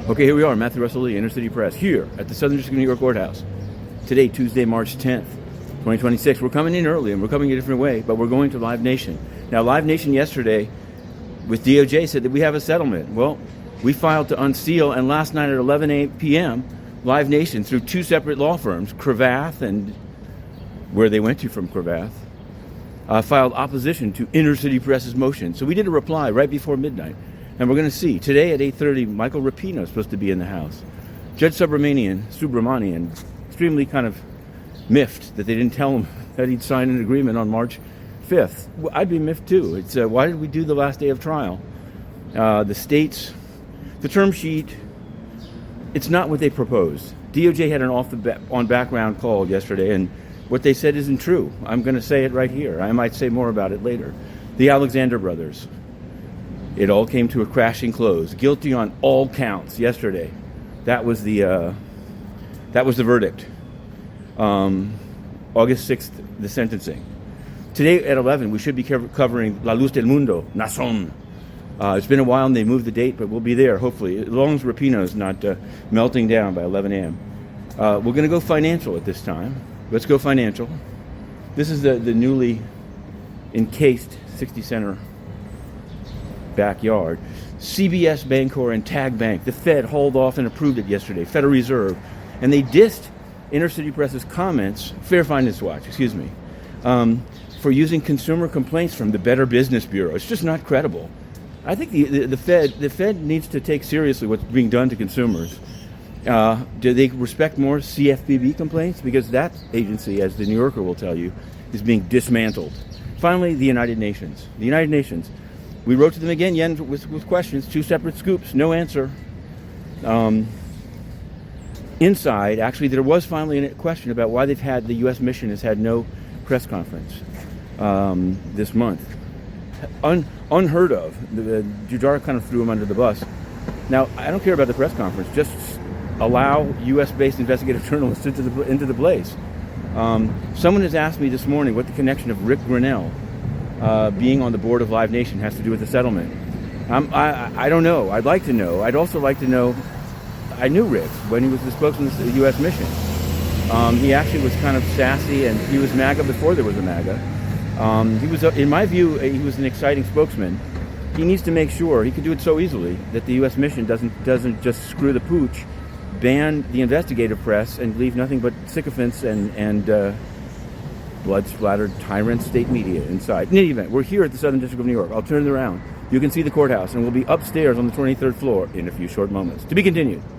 Okay, here we are, Matthew Russell Lee, Inner City Press, here at the Southern District of New York Courthouse. Today, Tuesday, March 10th, 2026. We're coming in early, and we're coming a different way, but we're going to Live Nation. Now, Live Nation yesterday with DOJ said that we have a settlement. Well, we filed to unseal, and last night at 11 p.m., Live Nation, through two separate law firms, Cravath and where they went to from Cravath, filed opposition to Inner City Press's motion. So we did a reply right before midnight. And we're going to see. Today at 8:30, Michael Rapino is supposed to be in the House. Judge Subramanian, extremely kind of miffed that they didn't tell him that he'd signed an agreement on March 5th. Well, I'd be miffed too. It's why did we do the last day of trial? The term sheet, it's not what they proposed. DOJ had an on-background call yesterday, and what they said isn't true. I'm going to say it right here. I might say more about it later. The Alexander brothers. It all came to a crashing close. Guilty on all counts yesterday. That was the verdict. August 6th, the sentencing. Today at 11, we should be covering La Luz del Mundo, Nación. It's been a while and they moved the date, but we'll be there, hopefully, as long as Rapino's not melting down by 11 a.m. We're going to go financial at this time. Let's go financial. This is the newly encased 60 Center backyard. CBS, Bancorp, and Tag Bank. The Fed hauled off and approved it yesterday. Federal Reserve. And they dissed Inner City Press's comments, Fair Finance Watch, for using consumer complaints from the Better Business Bureau. It's just not credible. I think the Fed needs to take seriously what's being done to consumers. Do they respect more CFPB complaints? Because that agency, as the New Yorker will tell you, is being dismantled. Finally, the United Nations. The United Nations. We wrote to them again, with questions, two separate scoops, no answer. Inside, actually, there was finally a question about why the U.S. mission has had no press conference this month. Unheard of. Jujara kind of threw him under the bus. Now, I don't care about the press conference. Just allow U.S.-based investigative journalists into the place. Someone has asked me this morning what the connection of Rick Grinnell being on the board of Live Nation has to do with the settlement. I don't know. I'd like to know. I'd also like to know. I knew Rick when he was the spokesman of the U.S. mission. He actually was kind of sassy, and he was MAGA before there was a MAGA. He was, in my view, he was an exciting spokesman. He needs to make sure, he could do it so easily, that the U.S. mission doesn't just screw the pooch, ban the investigative press, and leave nothing but sycophants and blood-splattered tyrant state media inside. In any event, we're here at the Southern District of New York. I'll turn it around. You can see the courthouse, and we'll be upstairs on the 23rd floor in a few short moments. To be continued.